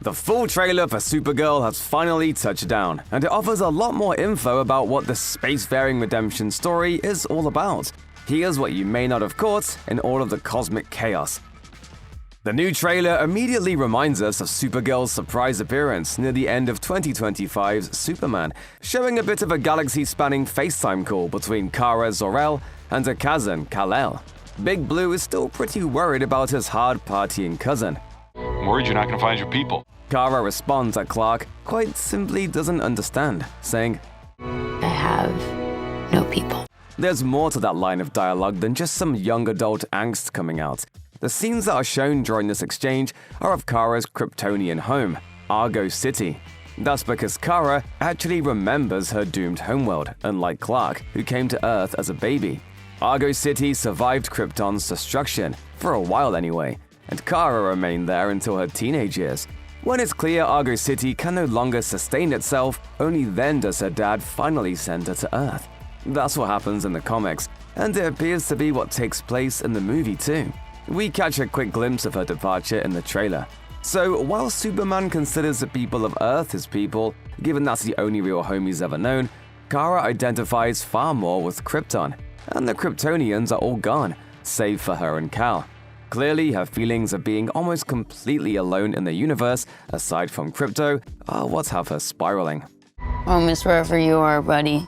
The full trailer for Supergirl has finally touched down, and it offers a lot more info about what the spacefaring redemption story is all about. Here's what you may not have caught in all of the cosmic chaos. The new trailer immediately reminds us of Supergirl's surprise appearance near the end of 2025's Superman, showing a bit of a galaxy-spanning FaceTime call between Kara Zor-El and her cousin Kal-El. Big Blue is still pretty worried about his hard-partying cousin. I'm worried you're not going to find your people. Kara responds that Clark quite simply doesn't understand, saying, I have no people. There's more to that line of dialogue than just some young adult angst coming out. The scenes that are shown during this exchange are of Kara's Kryptonian home, Argo City. That's because Kara actually remembers her doomed homeworld, unlike Clark, who came to Earth as a baby. Argo City survived Krypton's destruction, for a while anyway, and Kara remained there until her teenage years. When it's clear Argo City can no longer sustain itself, only then does her dad finally send her to Earth. That's what happens in the comics, and it appears to be what takes place in the movie too. We catch a quick glimpse of her departure in the trailer. So, while Superman considers the people of Earth his people, given that's the only real home he's ever known, Kara identifies far more with Krypton, and the Kryptonians are all gone, save for her and Kal. Clearly, her feelings of being almost completely alone in the universe, aside from Krypto, are what have her spiraling. Oh, miss wherever you are, buddy.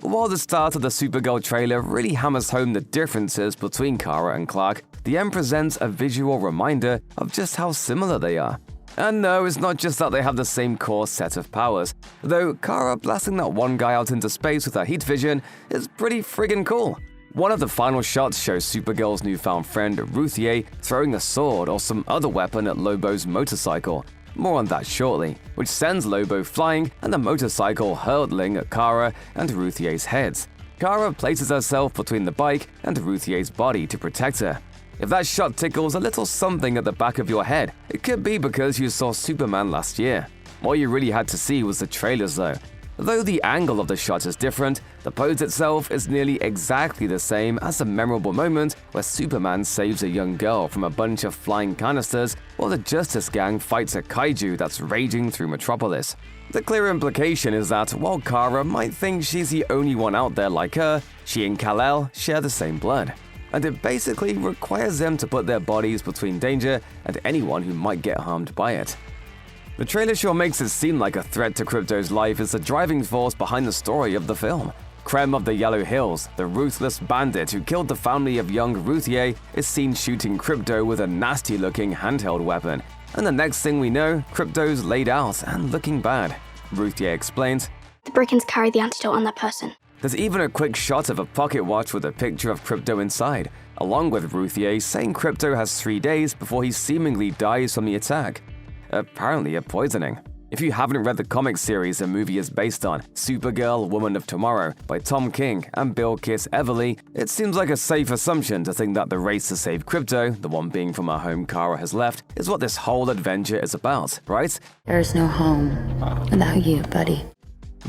While the start of the Supergirl trailer really hammers home the differences between Kara and Clark, the end presents a visual reminder of just how similar they are. And no, it's not just that they have the same core set of powers, though Kara blasting that one guy out into space with her heat vision is pretty friggin' cool. One of the final shots shows Supergirl's newfound friend Ruthie throwing a sword or some other weapon at Lobo's motorcycle. More on that shortly, which sends Lobo flying and the motorcycle hurtling at Kara and Ruthie's heads. Kara places herself between the bike and Ruthie's body to protect her. If that shot tickles a little something at the back of your head, it could be because you saw Superman last year. All you really had to see was the trailers though. Though the angle of the shot is different, the pose itself is nearly exactly the same as the memorable moment where Superman saves a young girl from a bunch of flying canisters while the Justice Gang fights a kaiju that's raging through Metropolis. The clear implication is that while Kara might think she's the only one out there like her, she and Kal-El share the same blood. And it basically requires them to put their bodies between danger and anyone who might get harmed by it. The trailer sure makes it seem like a threat to Krypto's life is the driving force behind the story of the film. Krem of the Yellow Hills, the ruthless bandit who killed the family of young Ruthie, is seen shooting Krypto with a nasty-looking handheld weapon. And the next thing we know, Krypto's laid out and looking bad. Ruthie explains, The brigands carry the antidote on that person. There's even a quick shot of a pocket watch with a picture of Krypto inside, along with Ruthie saying Krypto has 3 days before he seemingly dies from the attack. Apparently a poisoning. If you haven't read the comic series the movie is based on, Supergirl, Woman of Tomorrow, by Tom King and Bill Kiss Everly, it seems like a safe assumption to think that the race to save Krypto, the one being from her home Kara has left, is what this whole adventure is about, right? There's no home without you, buddy.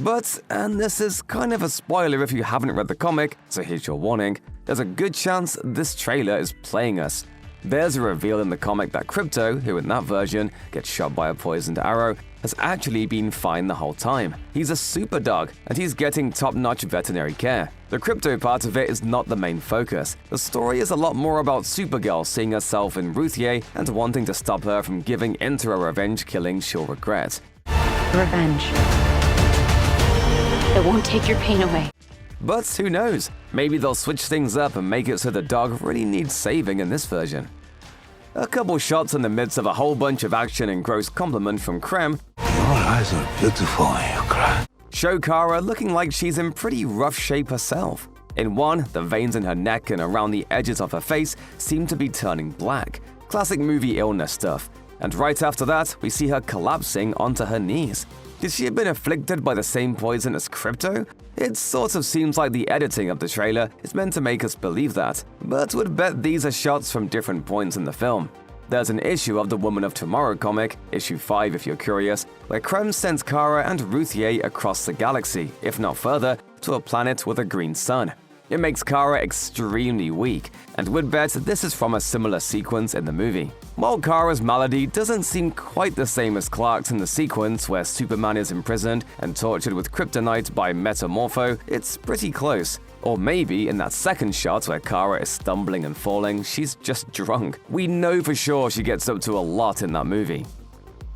But, and this is kind of a spoiler if you haven't read the comic, so here's your warning, there's a good chance this trailer is playing us. There's a reveal in the comic that Krypto, who in that version gets shot by a poisoned arrow, has actually been fine the whole time. He's a super dog, and he's getting top-notch veterinary care. The Krypto part of it is not the main focus. The story is a lot more about Supergirl seeing herself in Ruthie and wanting to stop her from giving into a revenge killing she'll regret. Revenge. It won't take your pain away. But who knows? Maybe they'll switch things up and make it so the dog really needs saving in this version. A couple shots in the midst of a whole bunch of action and gross compliment from Krem. Your eyes are beautiful, you cry. Show Kara looking like she's in pretty rough shape herself. In one, the veins in her neck and around the edges of her face seem to be turning black. Classic movie illness stuff. And right after that, we see her collapsing onto her knees. Did she have been afflicted by the same poison as Krypto? It sort of seems like the editing of the trailer is meant to make us believe that, but would bet these are shots from different points in the film. There's an issue of the Woman of Tomorrow comic, issue 5 if you're curious, where Krem sends Kara and Ruthie across the galaxy, if not further, to a planet with a green sun. It makes Kara extremely weak, and would bet this is from a similar sequence in the movie. While Kara's malady doesn't seem quite the same as Clark's in the sequence where Superman is imprisoned and tortured with kryptonite by Metamorpho, it's pretty close. Or maybe in that second shot where Kara is stumbling and falling, she's just drunk. We know for sure she gets up to a lot in that movie.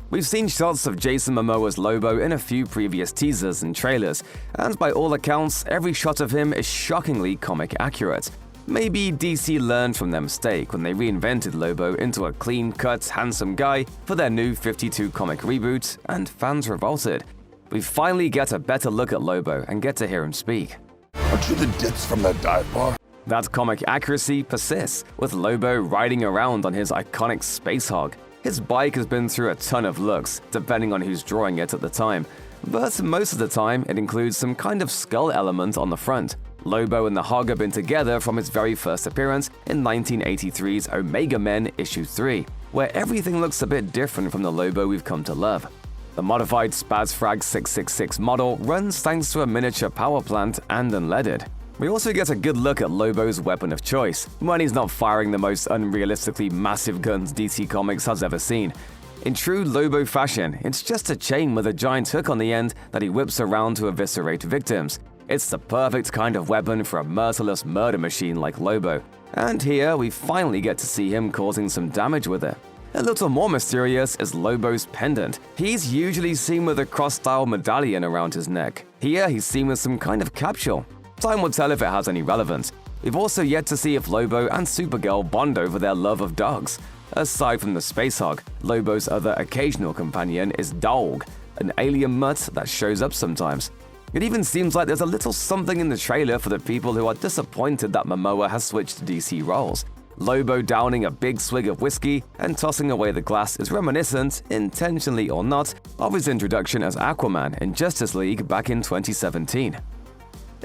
We've seen shots of Jason Momoa's Lobo in a few previous teasers and trailers, and by all accounts, every shot of him is shockingly comic accurate. Maybe DC learned from their mistake when they reinvented Lobo into a clean-cut, handsome guy for their new 52 comic reboot, and fans revolted. We finally get a better look at Lobo and get to hear him speak. Aren't you the ditz from that dive bar? That comic accuracy persists, with Lobo riding around on his iconic Space Hog. His bike has been through a ton of looks, depending on who's drawing it at the time, but most of the time it includes some kind of skull element on the front. Lobo and the Hog have been together from its very first appearance in 1983's Omega Men issue 3, where everything looks a bit different from the Lobo we've come to love. The modified SpazFrag 666 model runs thanks to a miniature power plant and unleaded. We also get a good look at Lobo's weapon of choice, when he's not firing the most unrealistically massive guns DC Comics has ever seen. In true Lobo fashion, it's just a chain with a giant hook on the end that he whips around to eviscerate victims. It's the perfect kind of weapon for a merciless murder machine like Lobo, and here we finally get to see him causing some damage with it. A little more mysterious is Lobo's pendant. He's usually seen with a cross-style medallion around his neck. Here he's seen with some kind of capsule. Time will tell if it has any relevance. We've also yet to see if Lobo and Supergirl bond over their love of dogs. Aside from the Space Hog, Lobo's other occasional companion is Dog, an alien mutt that shows up sometimes. It even seems like there's a little something in the trailer for the people who are disappointed that Momoa has switched to DC roles. Lobo downing a big swig of whiskey and tossing away the glass is reminiscent, intentionally or not, of his introduction as Aquaman in Justice League back in 2017.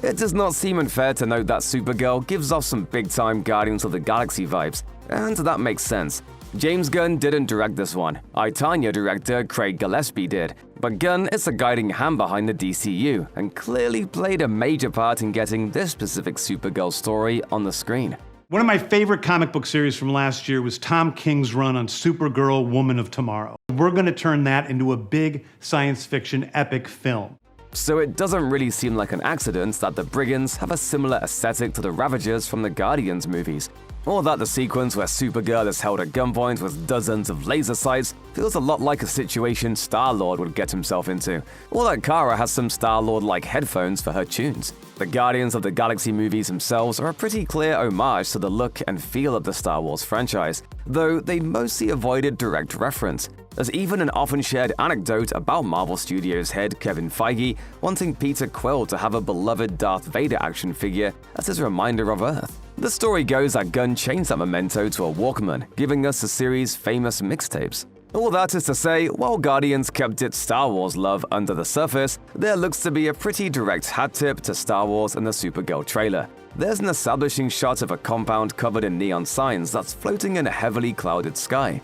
It does not seem unfair to note that Supergirl gives off some big-time Guardians of the Galaxy vibes, and that makes sense. James Gunn didn't direct this one. I, Tonya director Craig Gillespie did, but Gunn is a guiding hand behind the DCU and clearly played a major part in getting this specific Supergirl story on the screen. One of my favorite comic book series from last year was Tom King's run on Supergirl, Woman of Tomorrow. We're going to turn that into a big science fiction epic film. So it doesn't really seem like an accident that the Brigands have a similar aesthetic to the Ravagers from the Guardians movies, or that the sequence where Supergirl is held at gunpoint with dozens of laser sights feels a lot like a situation Star-Lord would get himself into, or that Kara has some Star-Lord-like headphones for her tunes. The Guardians of the Galaxy movies themselves are a pretty clear homage to the look and feel of the Star Wars franchise, though they mostly avoided direct reference. There's even an often shared anecdote about Marvel Studios head Kevin Feige wanting Peter Quill to have a beloved Darth Vader action figure as his reminder of Earth. The story goes that Gunn changed that memento to a Walkman, giving us the series' famous mixtapes. All that is to say, while Guardians kept its Star Wars love under the surface, there looks to be a pretty direct hat tip to Star Wars in the Supergirl trailer. There's an establishing shot of a compound covered in neon signs that's floating in a heavily clouded sky.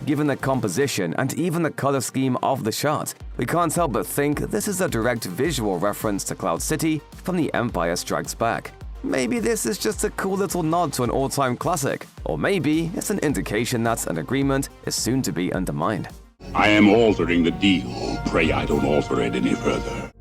Given the composition and even the color scheme of the shot, we can't help but think this is a direct visual reference to Cloud City from The Empire Strikes Back. Maybe this is just a cool little nod to an all-time classic, or maybe it's an indication that an agreement is soon to be undermined. I am altering the deal. Pray I don't alter it any further.